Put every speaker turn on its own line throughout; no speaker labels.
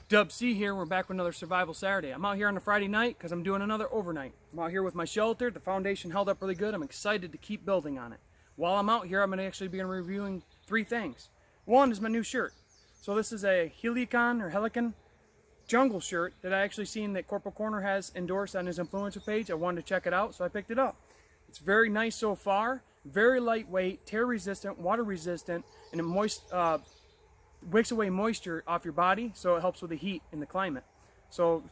Dub C here, we're back with another Survival Saturday. I'm out here on a Friday night because I'm doing another overnight. I'm out here with my shelter. The foundation held up really good. I'm excited to keep building on it. While I'm out here, I'm going to actually be reviewing 3 things. One is my new shirt. So this is a Helikon jungle shirt that I actually seen that Corporal Corner has endorsed on his influencer page. I wanted to check it out, so I picked it up. It's very nice so far, very lightweight, tear resistant, water resistant, and it wicks away moisture off your body, so it helps with the heat in the climate. So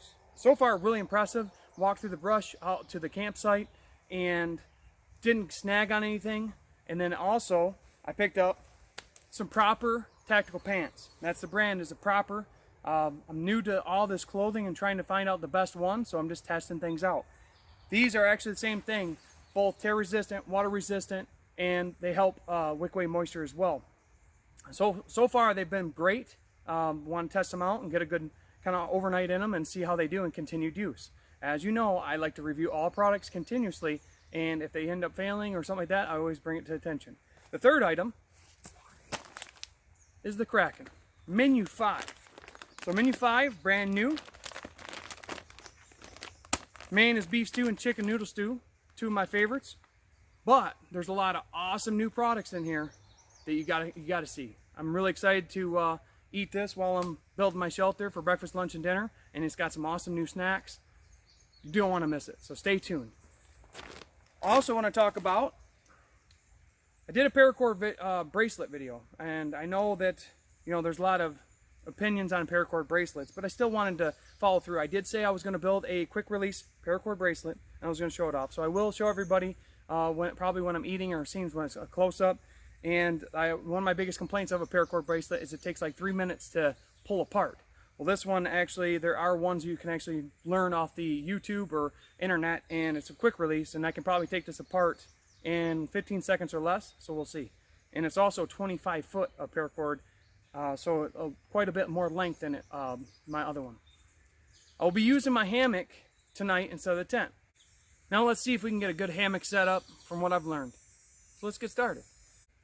far really impressive. Walked through the brush out to the campsite and didn't snag on anything. And then also I picked up some proper tactical pants. That's the brand, is a proper. I'm new to all this clothing and trying to find out the best one, so I'm just testing things out. These are actually the same thing, both tear resistant, water resistant, and they help wick away moisture as well. So far they've been great. Want to test them out and get a good kind of overnight in them and see how they do in continued use. As you know, I like to review all products continuously, and if they end up failing or something like that, I always bring it to attention. The third item is the Kraken Menu 5. So Menu 5, brand new. Main is beef stew and chicken noodle stew, 2 of my favorites. But there's a lot of awesome new products in here that you gotta see. I'm really excited to eat this while I'm building my shelter for breakfast, lunch, and dinner, and it's got some awesome new snacks. You don't want to miss it, so stay tuned. I also want to talk about, I did a paracord bracelet video, and I know that there's a lot of opinions on paracord bracelets, but I still wanted to follow through. I did say I was going to build a quick release paracord bracelet, and I was going to show it off. So I will show everybody probably when I'm eating, or scenes when it's a close-up. And one of my biggest complaints of a paracord bracelet is it takes like 3 minutes to pull apart. Well, this one actually, there are ones you can actually learn off the YouTube or internet, and it's a quick release, and I can probably take this apart in 15 seconds or less, so we'll see. And it's also 25 foot of paracord, so quite a bit more length than my other one. I'll be using my hammock tonight instead of the tent. Now let's see if we can get a good hammock setup from what I've learned. So let's get started.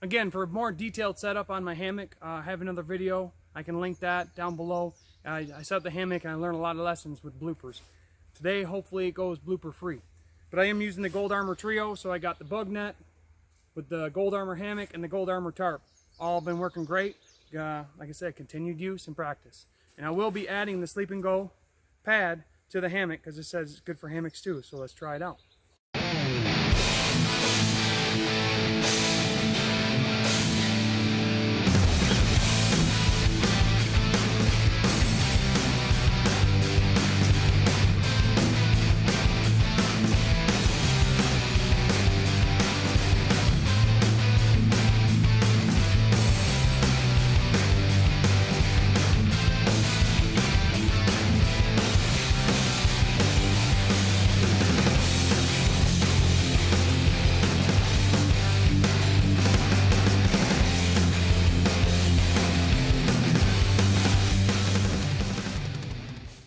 Again, for a more detailed setup on my hammock, I have another video. I can link that down below. I set up the hammock and I learned a lot of lessons with bloopers. Today, hopefully it goes blooper free. But I am using the Gold Armour trio, so I got the bug net with the Gold Armour hammock and the Gold Armour tarp. All been working great. Like I said, continued use and practice. And I will be adding the Sleep and Go pad to the hammock because it says it's good for hammocks too, so let's try it out.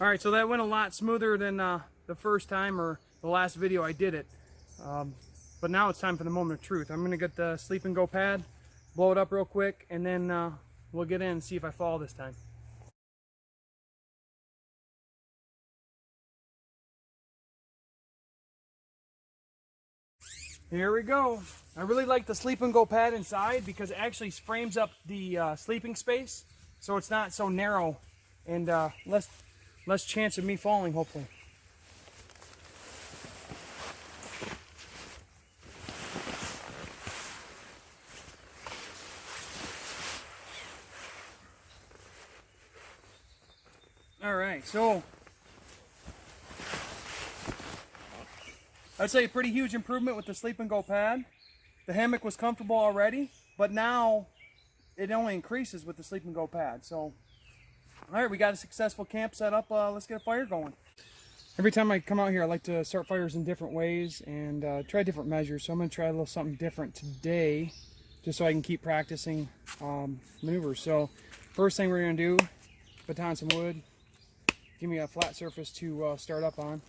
Alright, so that went a lot smoother than the first time or the last video I did it. But now it's time for the moment of truth. I'm going to get the Sleep and Go pad, blow it up real quick, and then we'll get in and see if I fall this time. Here we go. I really like the Sleep and Go pad inside because it actually frames up the sleeping space, so it's not so narrow and less chance of me falling, hopefully. All right, so I'd say a pretty huge improvement with the Sleep and Go pad. The hammock was comfortable already, but now it only increases with the Sleep and Go pad. So all right, we got a successful camp set up. Let's get a fire going. Every time I come out here, I like to start fires in different ways and try different measures. So I'm going to try a little something different today, just so I can keep practicing maneuvers. So first thing we're going to do, put down some wood. Give me a flat surface to start up on.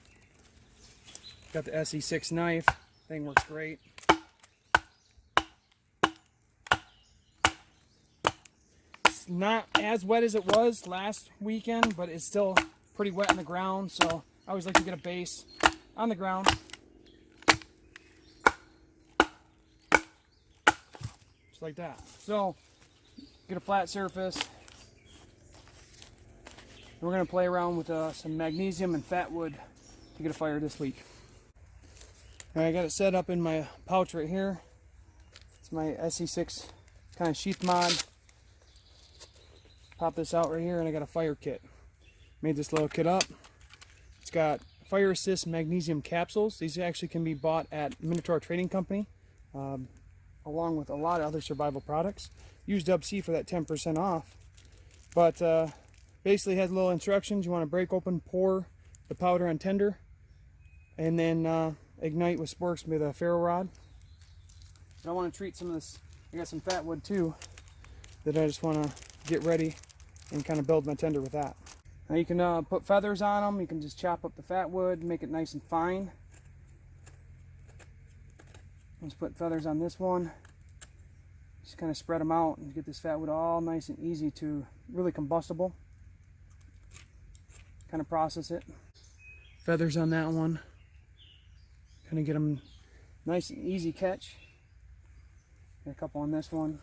Got the SE6 knife. Thing works great. It's not as wet as it was last weekend, but it's still pretty wet on the ground, so I always like to get a base on the ground. Just like that. So, get a flat surface. We're going to play around with some magnesium and fat wood to get a fire this week. Alright, I got it set up in my pouch right here. It's my SE6 kind of sheath mod. Pop this out right here, and I got a fire kit. Made this little kit up. It's got fire assist magnesium capsules. These actually can be bought at Minotaur Trading Company, along with a lot of other survival products. Use WC for that 10% off. But basically has little instructions. You want to break open, pour the powder on tinder, and then ignite with sparks with a ferro rod. But I want to treat some of this. I got some fat wood too that I just want to get ready and kind of build my tinder with that. Now you can put feathers on them. You can just chop up the fat wood and make it nice and fine. Let's put feathers on this one. Just kind of spread them out and get this fat wood all nice and easy to really combustible. Kind of process it. Feathers on that one. Kind of get them nice and easy catch. Get a couple on this one.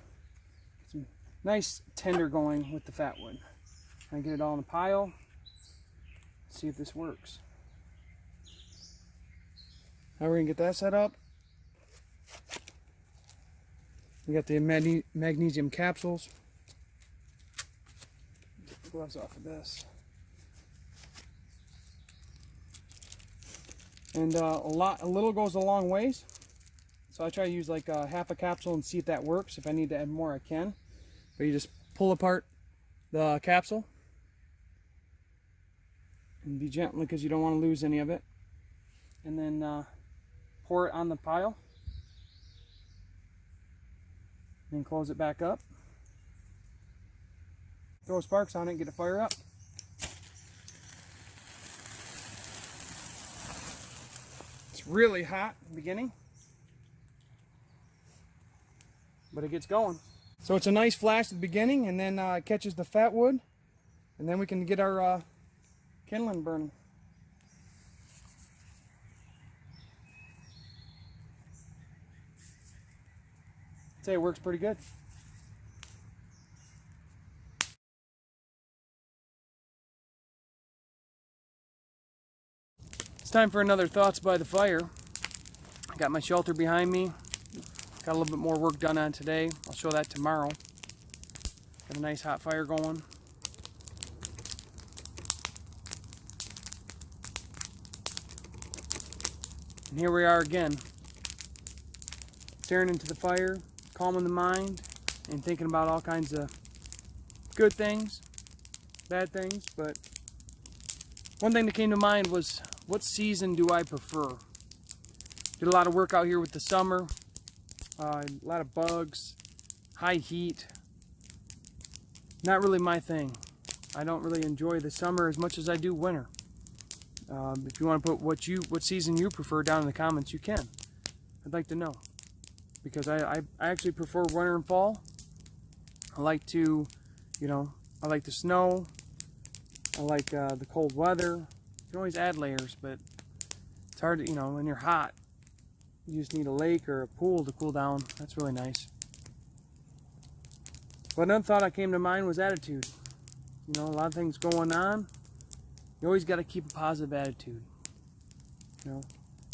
Get some nice tinder going with the fat wood. I get it all in a pile. See if this works. Now we're gonna get that set up. We got the magnesium capsules. Get the gloves off of this. And a little goes a long ways. So I try to use like half a capsule and see if that works. If I need to add more, I can. But you just pull apart the capsule and be gentle because you don't want to lose any of it. And then pour it on the pile. And close it back up. Throw sparks on it and get the fire up. It's really hot in the beginning, but it gets going. So it's a nice flash at the beginning, and then it catches the fat wood, and then we can get our kindling burning. I'd say it works pretty good. It's time for another Thoughts by the Fire. I got my shelter behind me. Got a little bit more work done on today. I'll show that tomorrow. Got a nice hot fire going. And here we are again. Staring into the fire, calming the mind, and thinking about all kinds of good things, bad things. But one thing that came to mind was, what season do I prefer? Did a lot of work out here with the summer. A lot of bugs, high heat. Not really my thing. I don't really enjoy the summer as much as I do winter. If you want to put what season you prefer down in the comments, you can. I'd like to know, because I actually prefer winter and fall. I like to, I like the snow. I like the cold weather. You can always add layers, but it's hard to, when you're hot, you just need a lake or a pool to cool down. That's really nice. But another thought that came to mind was attitude. A lot of things going on. You always got to keep a positive attitude.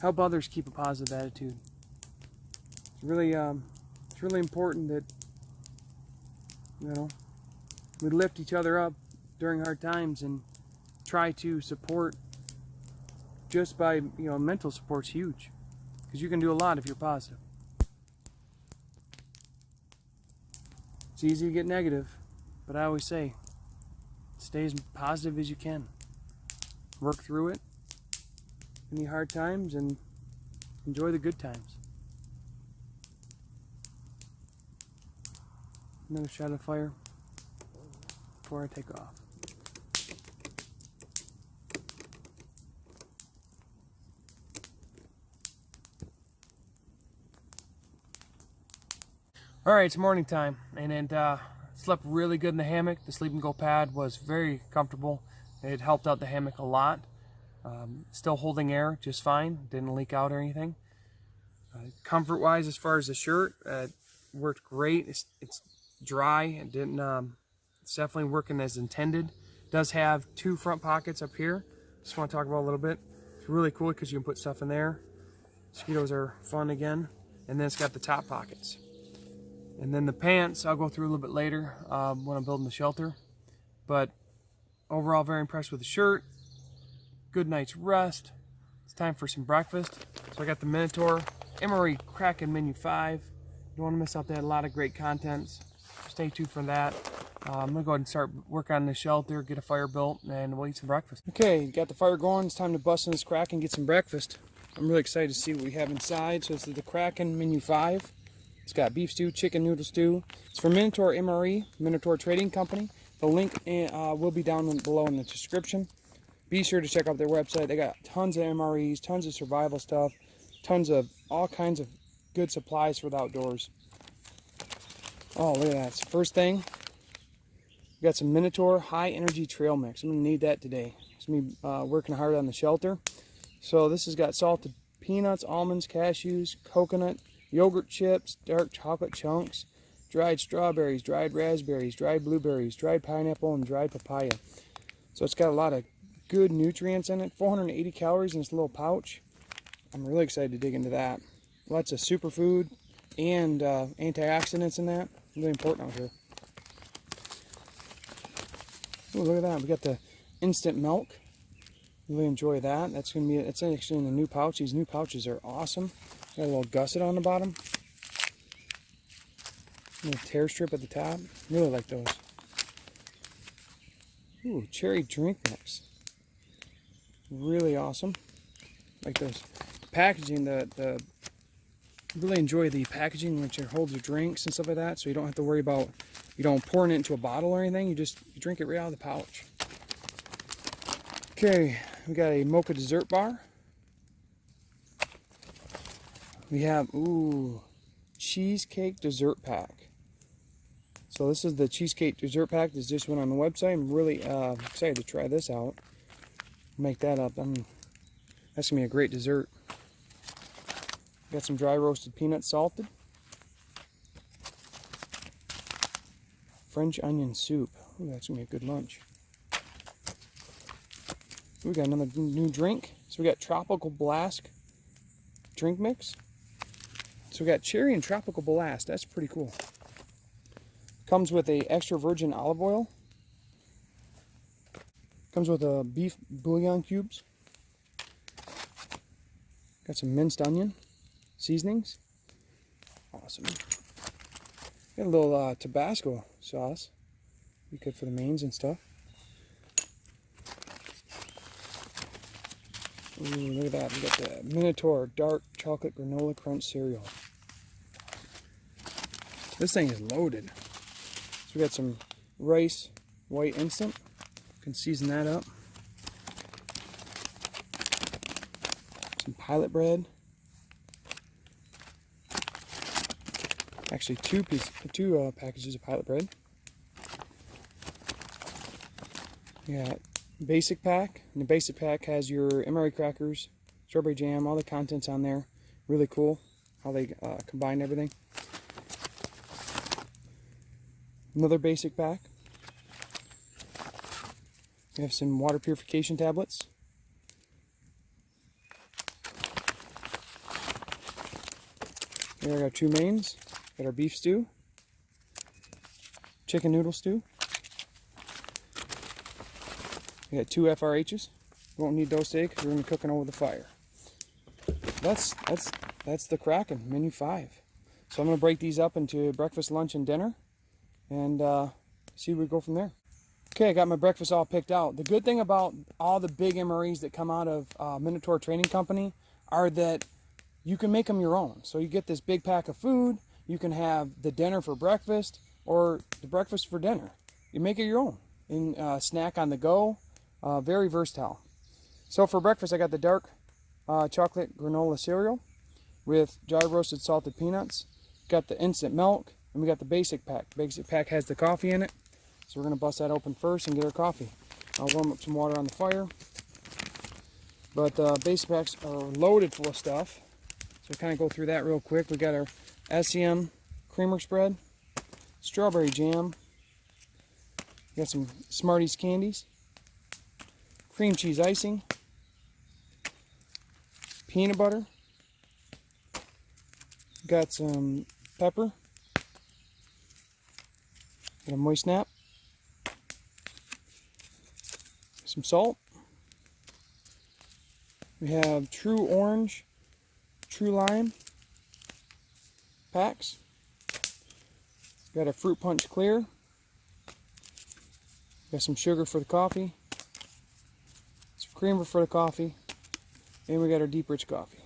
Help others keep a positive attitude. It's really important that we lift each other up during hard times and try to support. Just by mental support's huge, because you can do a lot if you're positive. It's easy to get negative, but I always say, stay as positive as you can. Work through it, any hard times, and enjoy the good times. Another shot of fire before I take off. All right, it's morning time, and slept really good in the hammock. The sleep and go pad was very comfortable. It helped out the hammock a lot. Still holding air just fine. Didn't leak out or anything. Comfort-wise, as far as the shirt, worked great. It's dry. It didn't. It's definitely working as intended. It does have two front pockets up here. Just want to talk about a little bit. It's really cool because you can put stuff in there. Mosquitoes are fun again. And then it's got the top pockets. And then the pants, I'll go through a little bit later when I'm building the shelter. But overall, very impressed with the shirt. Good night's rest. It's time for some breakfast. So I got the Minotaur MRE Kraken Menu 5. Don't want to miss out. They had a lot of great contents. Stay tuned for that. I'm going to go ahead and start work on the shelter, get a fire built, and we'll eat some breakfast. Okay, got the fire going. It's time to bust in this Kraken and get some breakfast. I'm really excited to see what we have inside. So this is the Kraken Menu 5. It's got beef stew, chicken noodle stew. It's from Minotaur MRE, Minotaur Trading Company. The link will be down below in the description. Be sure to check out their website. They got tons of MREs, tons of survival stuff, tons of all kinds of good supplies for the outdoors. Oh, look at that. First thing, we got some Minotaur high energy trail mix. I'm going to need that today. It's me working hard on the shelter. So this has got salted peanuts, almonds, cashews, coconut, yogurt chips, dark chocolate chunks, dried strawberries, dried raspberries, dried blueberries, dried pineapple, and dried papaya. So it's got a lot of good nutrients in it. 480 calories in this little pouch. I'm really excited to dig into that. Lots of superfood and antioxidants in that. Really important out here. Ooh, look at that. We got the instant milk. Really enjoy that. It's actually in a new pouch. These new pouches are awesome. Got a little gusset on the bottom. A little tear strip at the top. Really like those. Ooh, cherry drink mix. Really awesome. Like those. Packaging, really enjoy the packaging which holds your drinks and stuff like that, so you don't have to worry about pouring it into a bottle or anything. You drink it right out of the pouch. Okay, we got a mocha dessert bar. We have cheesecake dessert pack. So this is the cheesecake dessert pack. This just went on the website. I'm really excited to try this out. Make that up. That's gonna be a great dessert. Got some dry roasted peanuts salted. French onion soup. Ooh, that's gonna be a good lunch. We got another new drink. So we got Tropical Blast drink mix. So we got cherry and Tropical Blast. That's pretty cool. Comes with a extra virgin olive oil. Comes with a beef bouillon cubes. Got some minced onion seasonings. Awesome. Got a little Tabasco sauce. Be good for the mains and stuff. Ooh, look at that. We got the Minotaur dark chocolate granola crunch cereal. This thing is loaded. So we got some rice white instant. Can season that up. Some pilot bread. Actually, two packages of pilot bread. We got basic pack, and the basic pack has your MRE crackers, strawberry jam, all the contents on there. Really cool how they combine everything. Another basic pack. We have some water purification tablets. Here are our two mains. Got our beef stew, chicken noodle stew. We got two FRHs. We won't need those today because we're going to be cooking over the fire. That's the Kraken Menu 5. So I'm going to break these up into breakfast, lunch, and dinner, and see where we go from there. Okay, I got my breakfast all picked out. The good thing about all the big MREs that come out of Minotaur Trading Company are that you can make them your own. So you get this big pack of food. You can have the dinner for breakfast or the breakfast for dinner. You make it your own and snack on the go. Very versatile. So for breakfast, I got the dark chocolate granola cereal with dry roasted salted peanuts. Got the instant milk. And we got the basic pack. The basic pack has the coffee in it. So we're going to bust that open first and get our coffee. I'll warm up some water on the fire. But basic packs are loaded full of stuff. So we'll kind of go through that real quick. We got our SEM creamer spread, strawberry jam, we got some Smarties candies, cream cheese icing, peanut butter, got some pepper, got a moist snap, some salt. We have True Orange, True Lime packs. Got a fruit punch clear. Got some sugar for the coffee, some creamer for the coffee, and we got our deep rich coffee.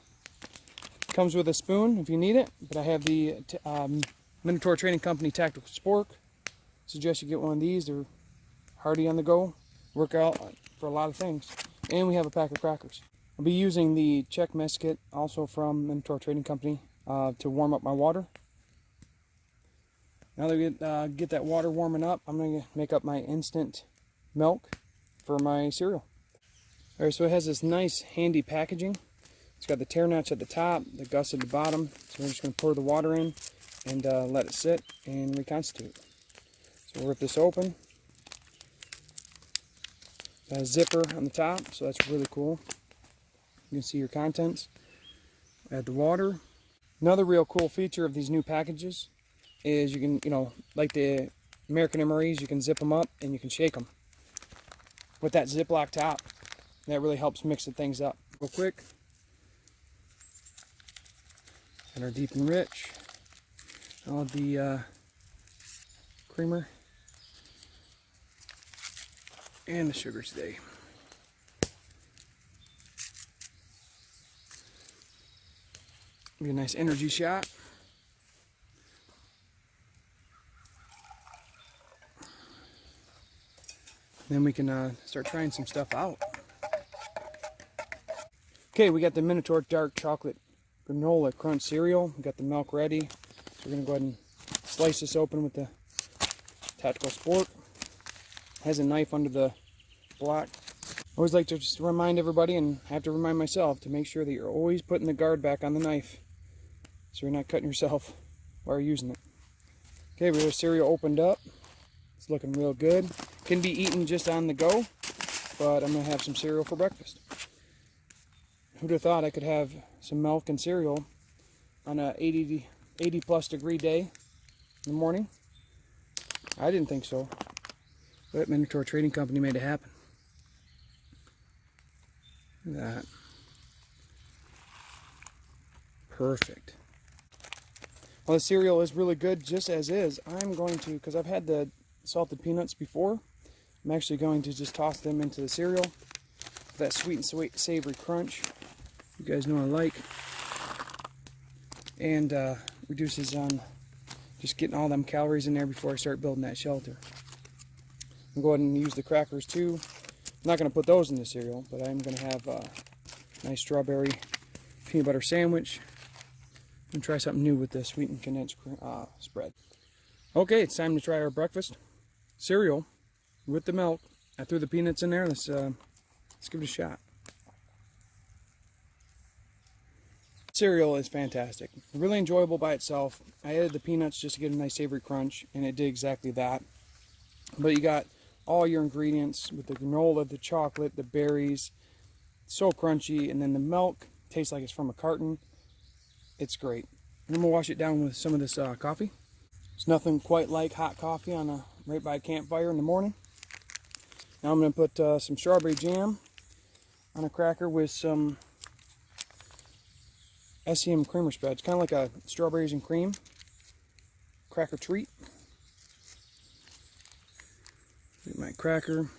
Comes with a spoon if you need it, but I have the Minotaur Trading Company Tactical Spork. Suggest you get one of these. They're hardy on the go, work out for a lot of things. And we have a pack of crackers. I'll be using the Czech mess kit, also from Minotaur Trading Company, to warm up my water. Now that we get that water warming up, I'm going to make up my instant milk for my cereal. Alright, so it has this nice handy packaging. It's got the tear notch at the top, the guss at the bottom. So we're just going to pour the water in and let it sit and reconstitute. So we'll rip this open. Got a zipper on the top, so that's really cool. You can see your contents. Add the water. Another real cool feature of these new packages is you can, like the American MREs, you can zip them up and you can shake them with that Ziploc top. That really helps mix the things up real quick. And our deep and rich. All of the creamer and the sugar today. Be a nice energy shot. Then we can start trying some stuff out. Okay, we got the Minotaur Dark Chocolate Granola Crunch Cereal. We got the milk ready. So we're going to go ahead and slice this open with the Tactical Spork. Has a knife under the block. I always like to just remind everybody, and I have to remind myself, to make sure that you're always putting the guard back on the knife so you're not cutting yourself while you're using it. Okay, we have our cereal opened up. It's looking real good. Can be eaten just on the go, but I'm going to have some cereal for breakfast. Who'd have thought I could have some milk and cereal on a 80 plus degree day in the morning? I didn't think so, but Minotaur Trading Company made it happen. Look at that. Perfect. Well, the cereal is really good just as is. I'm going to, because I've had the salted peanuts before, I'm actually going to just toss them into the cereal. That sweet and sweet savory crunch you guys know I like. And reduces on just getting all them calories in there before I start building that shelter. I'll go ahead and use the crackers too. I'm not going to put those in the cereal, but I'm going to have a nice strawberry peanut butter sandwich. And try something new with the sweetened condensed spread. Okay, it's time to try our breakfast cereal with the milk. I threw the peanuts in there. Let's give it a shot. Cereal is fantastic. Really enjoyable by itself. I added the peanuts just to get a nice savory crunch, and it did exactly that. But you got all your ingredients with the granola, the chocolate, the berries. So crunchy, and then the milk tastes like it's from a carton. It's great. And I'm gonna wash it down with some of this coffee. There's nothing quite like hot coffee on right by a campfire in the morning. Now I'm gonna put some strawberry jam on a cracker with some SEM creamer spread. It's kind of like a strawberries and cream cracker treat. Get my cracker.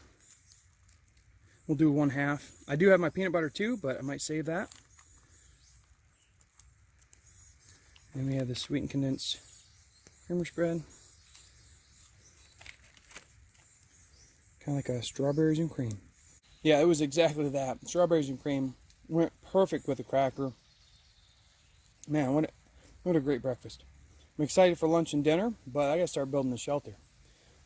We'll do 1/2. I do have my peanut butter too, but I might save that. And we have the sweetened condensed creamer spread. Kind of like a strawberries and cream. Yeah, it was exactly that. Strawberries and cream went perfect with the cracker. Man, what a great breakfast. I'm excited for lunch and dinner, but I gotta start building the shelter.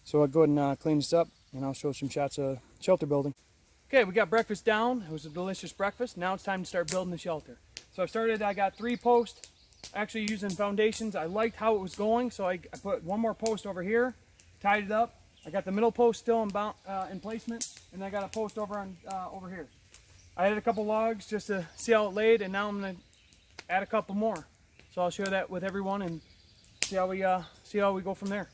So I'll go ahead and clean this up, and I'll show some shots of shelter building. Okay, we got breakfast down. It was a delicious breakfast. Now it's time to start building the shelter. So I got 3 posts, actually using foundations. I liked how it was going, so I put 1 more post over here, tied it up. I got the middle post still in placement, and I got a post over here. I added a couple logs just to see how it laid, and now I'm gonna add a couple more. So I'll share that with everyone and see how we go from there.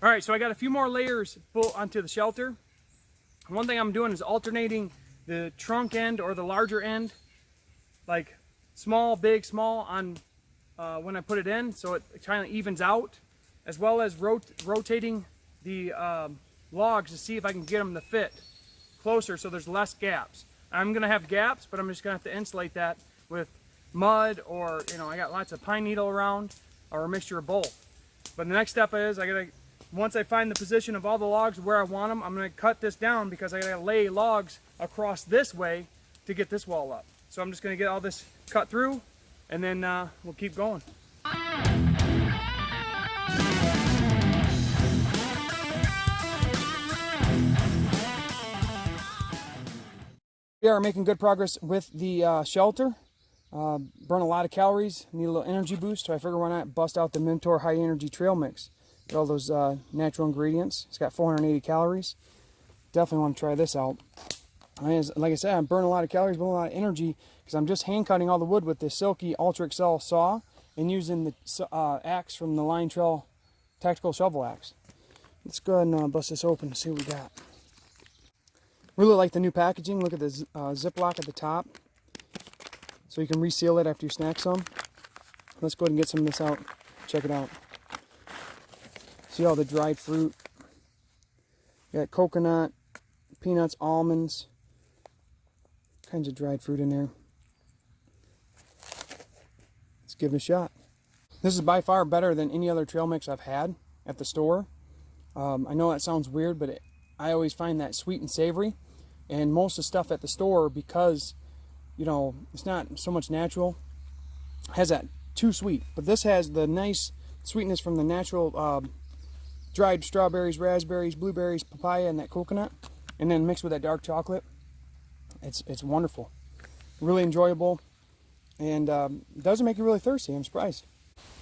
All right, so I got a few more layers put onto the shelter. One thing I'm doing is alternating the trunk end or the larger end, like small, big, small on when I put it in, so it kind of evens out, as well as rotating the logs to see if I can get them to fit closer so there's less gaps. I'm gonna have gaps, but I'm just gonna have to insulate that with mud, or I got lots of pine needle around, or a mixture of both. But the next step is once I find the position of all the logs where I want them, I'm going to cut this down because I got to lay logs across this way to get this wall up. So I'm just going to get all this cut through, and then we'll keep going. We are making good progress with the shelter. Burn a lot of calories, need a little energy boost, so I figure why not bust out the Mentor High Energy Trail Mix. Got all those natural ingredients. It's got 480 calories. Definitely want to try this out. Like I said, I'm burning a lot of calories, burning a lot of energy, because I'm just hand cutting all the wood with the Silky Ultra XL saw and using the axe from the Line Trail Tactical Shovel Axe. Let's go ahead and bust this open and see what we got. Really like the new packaging. Look at the Ziploc at the top, so you can reseal it after you snack some. Let's go ahead and get some of this out. Check it out. See all the dried fruit. You got coconut, peanuts, almonds, kinds of dried fruit in there. Let's give it a shot. This is by far better than any other trail mix I've had at the store. I know that sounds weird, but I always find that sweet and savory. And most of the stuff at the store, because it's not so much natural, has that too sweet. But this has the nice sweetness from the natural dried strawberries, raspberries, blueberries, papaya, and that coconut, and then mixed with that dark chocolate. It's wonderful, really enjoyable, and doesn't make you really thirsty. I'm surprised.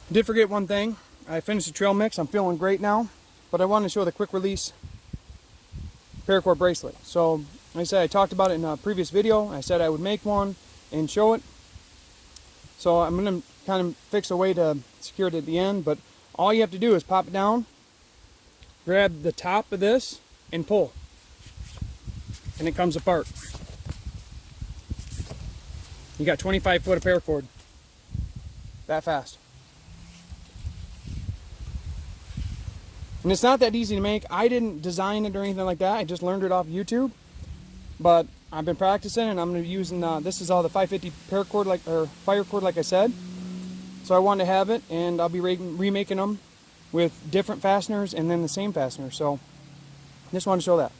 I did forget one thing. I finished the trail mix. I'm feeling great now, but I wanted to show the quick release paracord bracelet. So like I said, I talked about it in a previous video. I said I would make one and show it. So I'm going to kind of fix a way to secure it at the end, but all you have to do is pop it down, grab the top of this, and pull. And it comes apart. You got 25 foot of paracord. That fast. And it's not that easy to make. I didn't design it or anything like that. I just learned it off YouTube. But I've been practicing, and I'm going to be using, this is all the 550 paracord, fire cord, like I said. So I wanted to have it, and I'll be remaking them with different fasteners and then the same fastener. So just wanted to show that.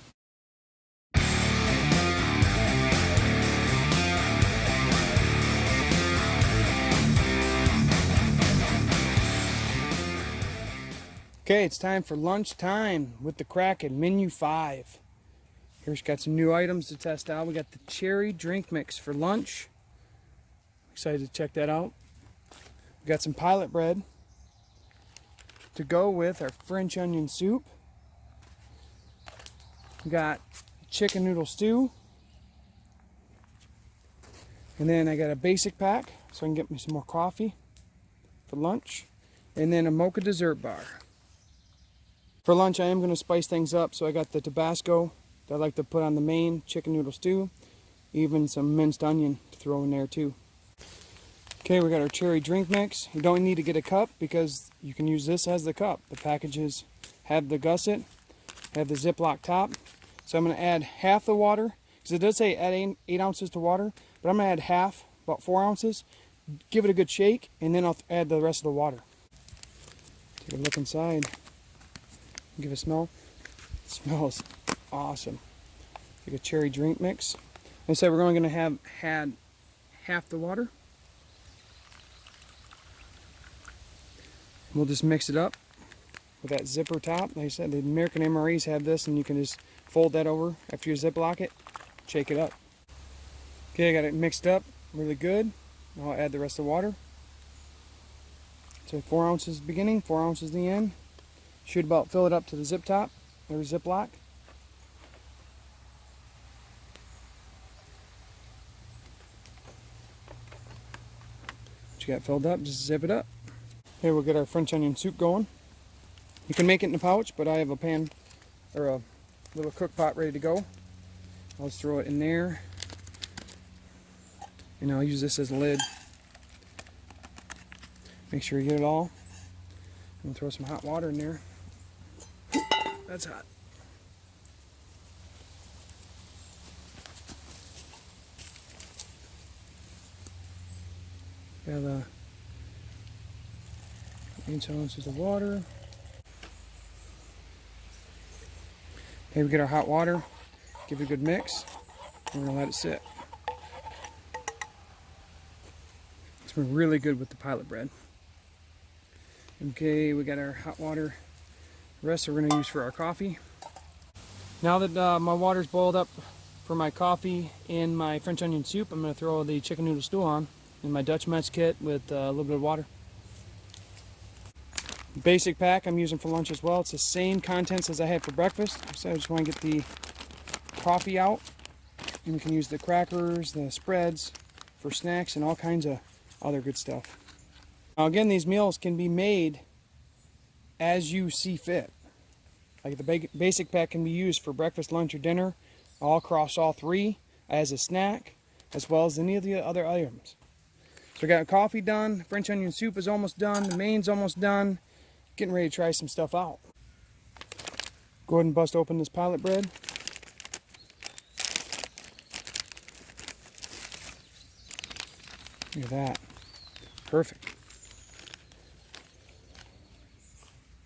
Okay, it's time for lunch time with the Kraken Menu 5. Here's got some new items to test out. We got the cherry drink mix for lunch. Excited to check that out. We got some pilot bread to go with our French onion soup. We got chicken noodle stew. And then I got a basic pack so I can get me some more coffee for lunch. And then a mocha dessert bar. For lunch, I am going to spice things up, so I got the Tabasco that I like to put on the main chicken noodle stew, even some minced onion to throw in there too. Okay, we got our cherry drink mix. You don't need to get a cup because you can use this as the cup. The packages have the gusset, have the Ziploc top. So I'm going to add half the water, because it does say add 8 ounces to water, but I'm going to add half, about 4 ounces. Give it a good shake, and then I'll add the rest of the water. Take a look inside. Give it a smell. Smells awesome. Like a cherry drink mix. Like I said, we're only going to have had half the water. We'll just mix it up with that zipper top. Like I said, the American MREs have this, and you can just fold that over after you zip lock it, shake it up. Okay, I got it mixed up really good. Now I'll add the rest of the water. So 4 ounces beginning, 4 ounces the end. Should about fill it up to the zip top or zip lock. Once you got filled up, just zip it up. Okay, we'll get our French onion soup going. You can make it in a pouch, but I have a pan or a little cook pot ready to go. I'll just throw it in there, and I'll use this as a lid. Make sure you get it all. I'm gonna throw some hot water in there. That's hot. Got 8 ounces of water. Okay, we get our hot water, give it a good mix, and we're gonna let it sit. It's been really good with the pilot bread. Okay, we got our hot water. The rest we're gonna use for our coffee. Now that my water's boiled up for my coffee and my French onion soup, I'm gonna throw the chicken noodle stew on in my Dutch mess kit with a little bit of water. Basic pack I'm using for lunch as well. It's the same contents as I had for breakfast. So I just want to get the coffee out. And we can use the crackers, the spreads for snacks, and all kinds of other good stuff. Now again, these meals can be made as you see fit. Like the basic pack can be used for breakfast, lunch, or dinner, all across all three, as a snack, as well as any of the other items. So we got coffee done, French onion soup is almost done, the main's almost done. Getting ready to try some stuff out. Go ahead and bust open this pilot bread. Look at that. Perfect.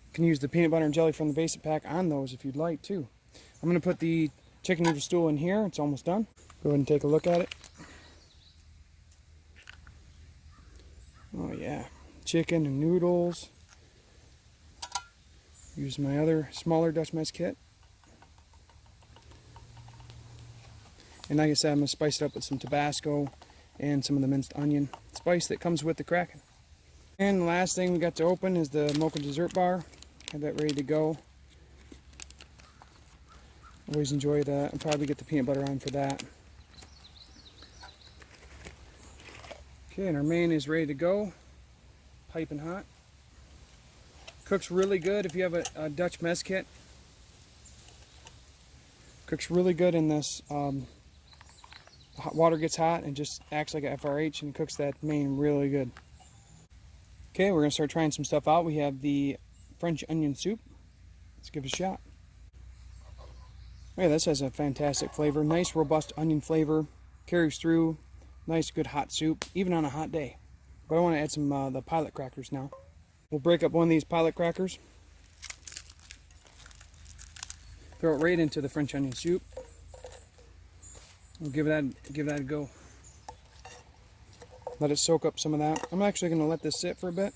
You can use the peanut butter and jelly from the basic pack on those if you'd like too. I'm going to put the chicken noodle stew in here. It's almost done. Go ahead and take a look at it. Oh yeah. Chicken and noodles. Use my other smaller Dutch mess kit. And like I said, I'm going to spice it up with some Tabasco and some of the minced onion spice that comes with the Kraken. And the last thing we got to open is the mocha dessert bar. Have that ready to go. Always enjoy that. I'll probably get the peanut butter on for that. Okay, and our main is ready to go. Piping hot. Cooks really good if you have a Dutch mess kit. Cooks really good in this. Hot water gets hot and just acts like a FRH and cooks that main really good. Okay, we're going to start trying some stuff out. We have the French onion soup. Let's give it a shot. Okay, this has a fantastic flavor. Nice robust onion flavor. Carries through. Nice good hot soup, even on a hot day. But I want to add some the pilot crackers now. We'll break up one of these pilot crackers. Throw it right into the French onion soup. We'll give that a go. Let it soak up some of that. I'm actually going to let this sit for a bit.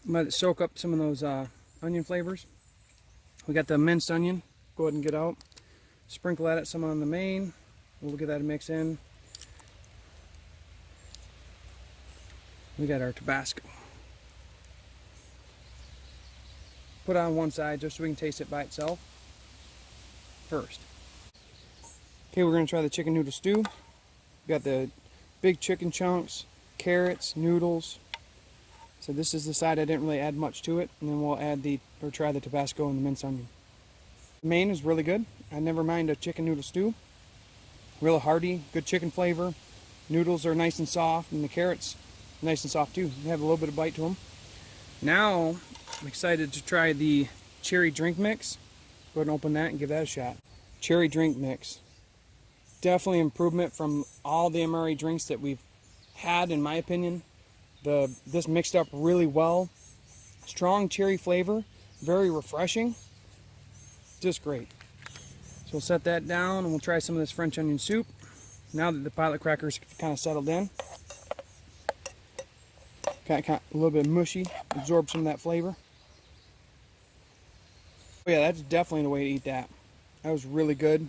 Let it soak up some of those onion flavors. We got the minced onion. Go ahead and get out. Sprinkle that some on the main. We'll get that mix in. We got our Tabasco. Put it on one side just so we can taste it by itself first. Okay, we're going to try the chicken noodle stew. We got the big chicken chunks, carrots, noodles. So this is the side I didn't really add much to it, and then we'll add try the Tabasco and the minced onion. The main is really good. I never mind a chicken noodle stew. Real hearty, good chicken flavor. Noodles are nice and soft, and the carrots nice and soft too. They have a little bit of bite to them. Now I'm excited to try the cherry drink mix. Go ahead and open that and give that a shot. Cherry drink mix. Definitely improvement from all the MRE drinks that we've had, in my opinion. This mixed up really well. Strong cherry flavor, very refreshing. Just great. So we'll set that down and we'll try some of this French onion soup. Now that the pilot crackers kind of settled in. Kind of a little bit mushy, absorb some of that flavor. Oh yeah, that's definitely the way to eat that. That was really good.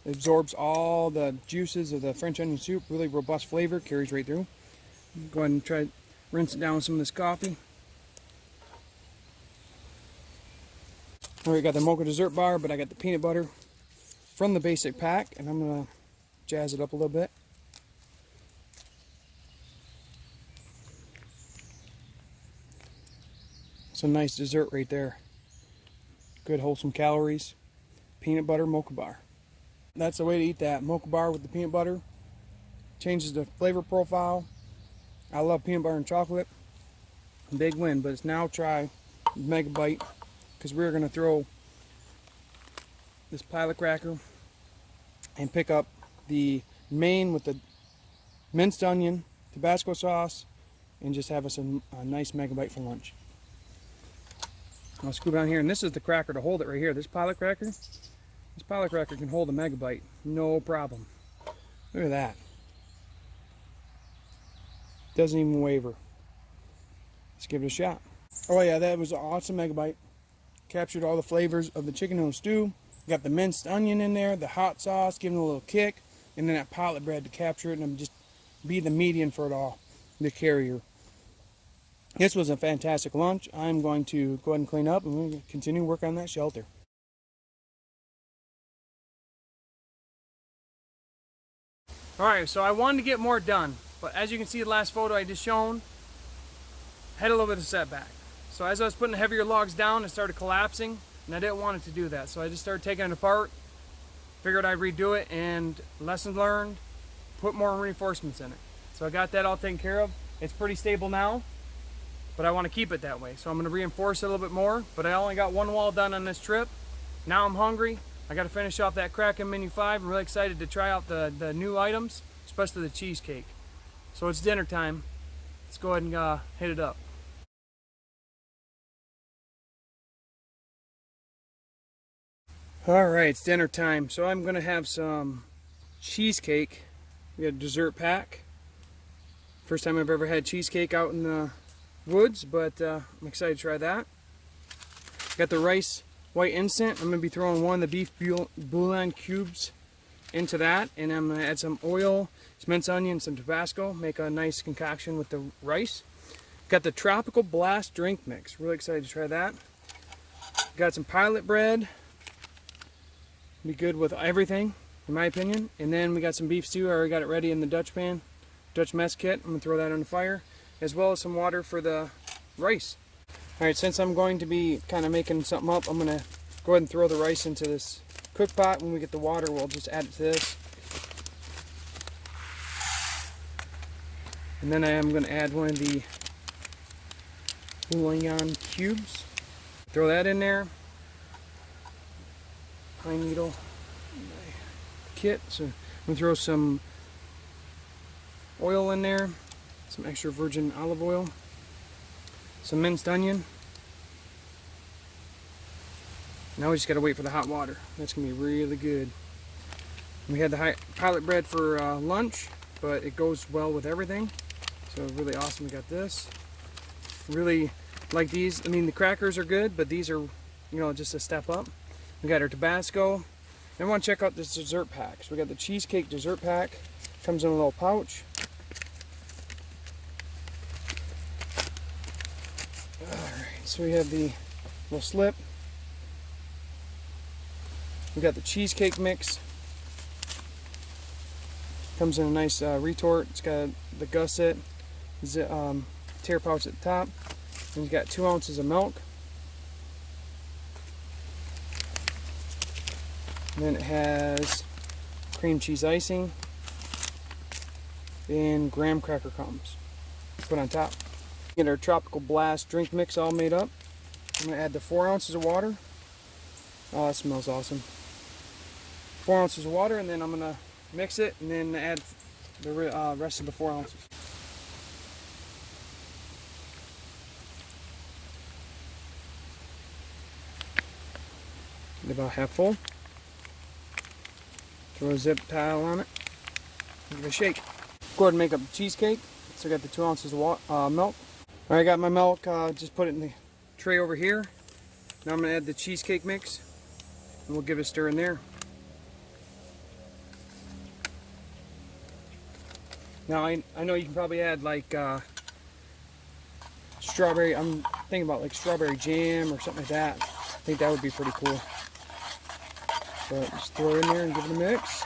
It absorbs all the juices of the French onion soup. Really robust flavor, carries right through. Go ahead and try to rinse it down with some of this coffee. Alright, got the mocha dessert bar, but I got the peanut butter from the basic pack, and I'm gonna jazz it up a little bit. It's a nice dessert right there. Good wholesome calories. Peanut butter mocha bar. That's the way to eat that. Mocha bar with the peanut butter. Changes the flavor profile. I love peanut butter and chocolate. Big win, but it's now try Mega Bite, because we're going to throw this pilot cracker and pick up the main with the minced onion, Tabasco sauce, and just have us a nice Mega Bite for lunch. I'll scoop down here, and this is the cracker to hold it right here. This pilot cracker can hold a Mega Bite, no problem. Look at that. Doesn't even waver. Let's give it a shot. Oh yeah, that was an awesome Mega Bite. Captured all the flavors of the chicken noodle stew. Got the minced onion in there, the hot sauce, giving it a little kick, and then that pilot bread to capture it, and I'm just be the median for it all, the carrier. This was a fantastic lunch. I'm going to go ahead and clean up and we're going to continue work on that shelter. Alright, so I wanted to get more done, but as you can see the last photo I just shown, had a little bit of setback. So as I was putting the heavier logs down, it started collapsing, and I didn't want it to do that. So I just started taking it apart, figured I'd redo it, and lessons learned, put more reinforcements in it. So I got that all taken care of. It's pretty stable now, but I want to keep it that way. So I'm going to reinforce it a little bit more, but I only got one wall done on this trip. Now I'm hungry. I got to finish off that Kraken Menu 5. I'm really excited to try out the new items, especially the cheesecake. So it's dinner time. Let's go ahead and hit it up. Alright, it's dinner time. So I'm going to have some cheesecake. We got a dessert pack. First time I've ever had cheesecake out in the woods, but I'm excited to try that. Got the rice white instant. I'm going to be throwing one of the beef bouillon cubes into that, and I'm going to add some oil, some minced onion, some Tabasco, make a nice concoction with the rice. Got the tropical blast drink mix. Really excited to try that. Got some pilot bread. Be good with everything, in my opinion. And then we got some beef stew. I already got it ready in the Dutch pan, Dutch mess kit. I'm going to throw that on the fire, as well as some water for the rice. Alright, since I'm going to be kind of making something up, I'm going to go ahead and throw the rice into this cook pot. When we get the water, we'll just add it to this. And then I am going to add one of the bouillon cubes. Throw that in there. Pine needle kit. So I'm going to throw some oil in there. Some extra virgin olive oil, some minced onion. Now we just got to wait for the hot water. That's going to be really good. We had the pilot bread for lunch, but it goes well with everything. So really awesome. We got this. Really like these. I mean, the crackers are good, but these are, you know, just a step up. We got our Tabasco. I want to check out this dessert pack. So we got the cheesecake dessert pack. Comes in a little pouch. So we have the little slip. We got the cheesecake mix. Comes in a nice retort. It's got the gusset, tear pouch at the top. And it's got 2 ounces of milk. And then it has cream cheese icing and graham cracker crumbs. Put on top. Get our tropical blast drink mix all made up. I'm going to add the 4 ounces of water. Oh, that smells awesome. 4 ounces of water, and then I'm going to mix it and then add the rest of the 4 ounces. About half full. Throw a zip tile on it. Give it a shake. Go ahead and make up the cheesecake. So I got the 2 ounces of milk. Alright, I got my milk. Just put it in the tray over here. Now I'm going to add the cheesecake mix. And we'll give it a stir in there. Now I know you can probably add like strawberry. I'm thinking about like strawberry jam or something like that. I think that would be pretty cool. But just throw it in there and give it a mix.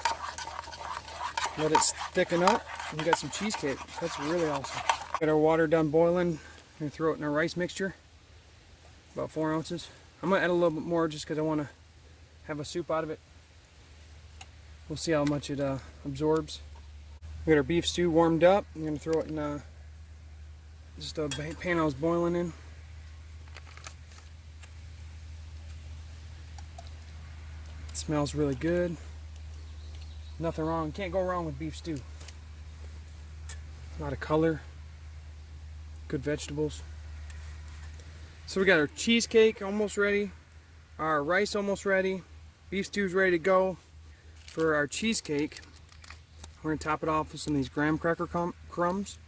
Let it thicken up. And we got some cheesecake. That's really awesome. Got our water done boiling. I'm going to throw it in our rice mixture. About 4 ounces. I'm going to add a little bit more just because I want to have a soup out of it. We'll see how much it absorbs. We got our beef stew warmed up. I'm going to throw it in just a pan I was boiling in. It smells really good. Nothing wrong. Can't go wrong with beef stew. A lot of color. Good vegetables. So we got our cheesecake almost ready. Our rice almost ready. Beef stew's ready to go. For our cheesecake, we're going to top it off with some of these graham cracker crumbs.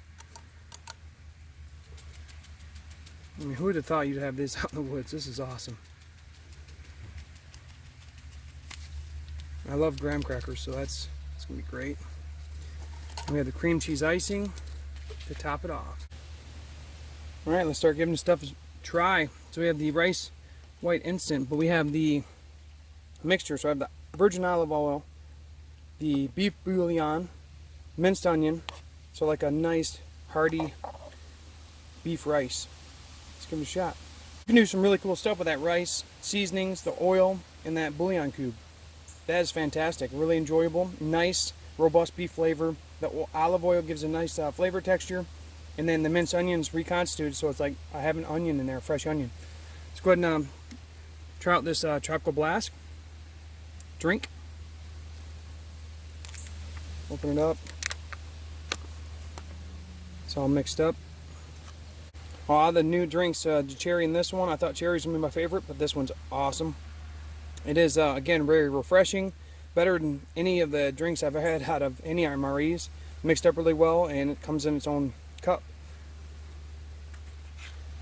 I mean, who would have thought you'd have this out in the woods? This is awesome. I love graham crackers, so that's going to be great. We have the cream cheese icing to top it off. Alright, let's start giving the stuff a try. So we have the rice white instant, but we have the mixture. So I have the virgin olive oil, the beef bouillon, minced onion, so like a nice hearty beef rice. Let's give it a shot. You can do some really cool stuff with that rice, seasonings, the oil, and that bouillon cube. That is fantastic, really enjoyable, nice, robust beef flavor. The olive oil gives a nice flavor texture, and then the minced onions reconstituted, so it's like I have an onion in there, a fresh onion. Let's go ahead and try out this Tropical Blast drink. Open it up. It's all mixed up. All the new drinks, the cherry in this one, I thought cherry's gonna be my favorite, but this one's awesome. It is, again, very refreshing. Better than any of the drinks I've had out of any MREs. Mixed up really well, and it comes in its own cup.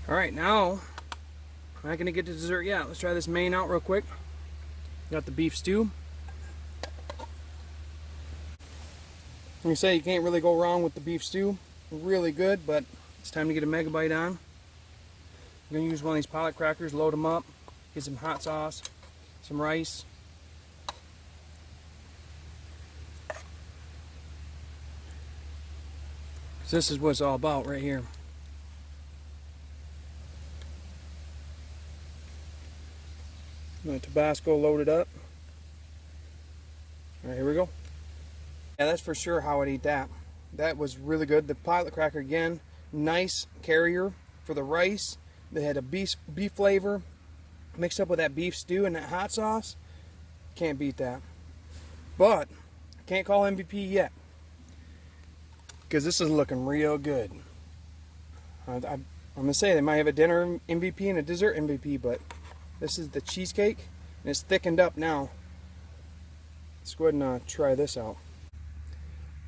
Alright, now, I'm not gonna get to dessert yet. Let's try this main out real quick. Got the beef stew. Like I say, you can't really go wrong with the beef stew. Really good, but it's time to get a mega bite on. I'm going to use one of these pilot crackers, load them up, get some hot sauce, some rice. This is what it's all about right here. The Tabasco loaded up. Alright, here we go. Yeah, that's for sure how I'd eat that. That was really good. The pilot cracker, again, nice carrier for the rice. They had a beef flavor mixed up with that beef stew and that hot sauce. Can't beat that. But I can't call MVP yet, because this is looking real good. I'm going to say they might have a dinner MVP and a dessert MVP, but this is the cheesecake, and it's thickened up now. Let's go ahead and try this out.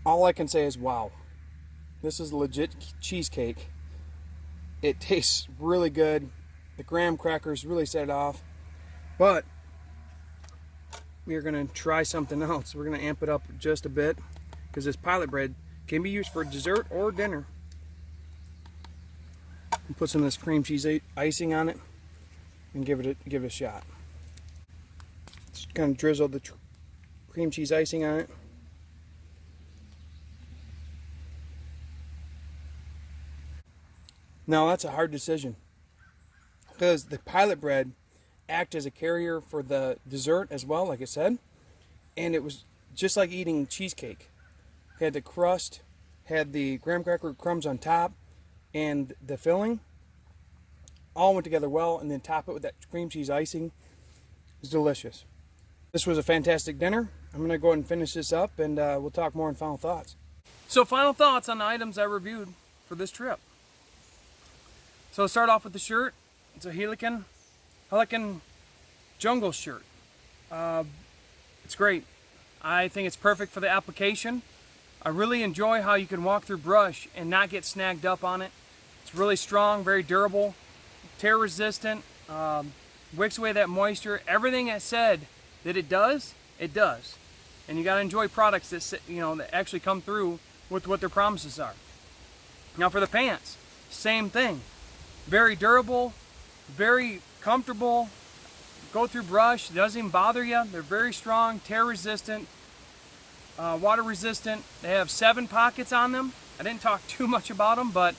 All I can say is wow. This is legit cheesecake. It tastes really good. The graham crackers really set it off. But we are going to try something else. We're going to amp it up just a bit, because this pilot bread can be used for dessert or dinner. And put some of this cream cheese icing on it and give it a shot. Just kind of drizzle the cream cheese icing on it. Now that's a hard decision, because the pilot bread acts as a carrier for the dessert as well, like I said, and it was just like eating cheesecake. It had the crust, had the graham cracker crumbs on top, and the filling all went together well, and then top it with that cream cheese icing. It was delicious. This was a fantastic dinner. I'm going to go ahead and finish this up, and we'll talk more in final thoughts. So final thoughts on the items I reviewed for this trip. So I'll start off with the shirt. It's a Helikon jungle shirt. It's great. I think it's perfect for the application. I really enjoy how you can walk through brush and not get snagged up on it. It's really strong, very durable, tear resistant, wicks away that moisture. Everything I said that it does, it does. And you got to enjoy products that, you know, that actually come through with what their promises are. Now for the pants, same thing. Very durable, very comfortable, go through brush, it doesn't even bother you. They're very strong, tear resistant, water resistant. They have 7 pockets on them. I didn't talk too much about them, but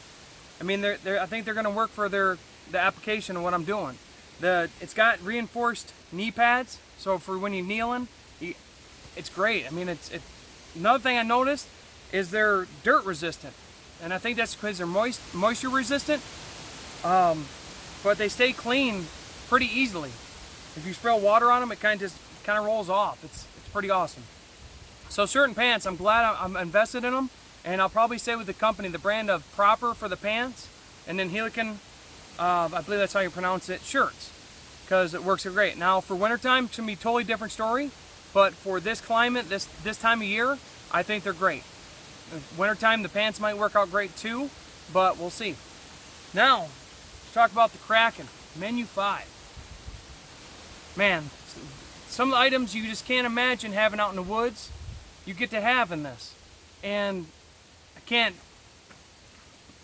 I mean, I think they're going to work for the application of what I'm doing. It's got reinforced knee pads, so for when you're kneeling, it's great. I mean, another thing I noticed is they're dirt resistant, and I think that's because they're moisture resistant. But they stay clean pretty easily. If you spill water on them, it kind of rolls off. It's pretty awesome. So certain pants, I'm glad I'm invested in them, and I'll probably stay with the company, the brand of Proper for the pants, and then Helikon, I believe that's how you pronounce it, shirts, because it works great. Now for wintertime, it's gonna be a totally different story, but for this climate, this time of year, I think they're great. Wintertime, the pants might work out great too, but we'll see. Now, let's talk about the Kraken Menu 5. Man, some of the items you just can't imagine having out in the woods, you get to have in this. And I can't,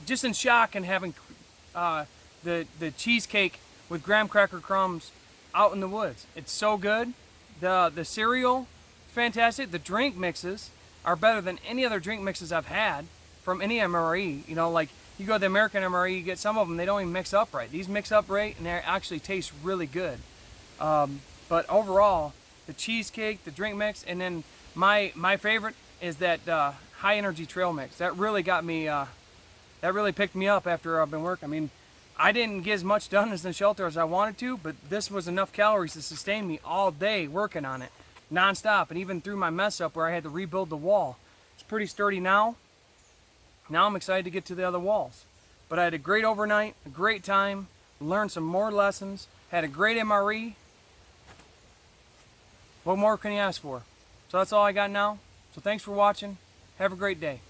just in shock and having the cheesecake with graham cracker crumbs out in the woods. It's so good. The cereal, fantastic. The drink mixes are better than any other drink mixes I've had from any MRE. You know, like you go to the American MRE, you get some of them, they don't even mix up right. These mix up right and they actually taste really good. But overall, the cheesecake, the drink mix, and then my favorite is that high energy trail mix. That really got me, that really picked me up after I've been working. I mean, I didn't get as much done as the shelter as I wanted to, but this was enough calories to sustain me all day working on it, non-stop, and even through my mess up where I had to rebuild the wall. It's pretty sturdy now. Now I'm excited to get to the other walls. But I had a great overnight, a great time, learned some more lessons, had a great MRE. What more can you ask for? So that's all I got now. So thanks for watching. Have a great day.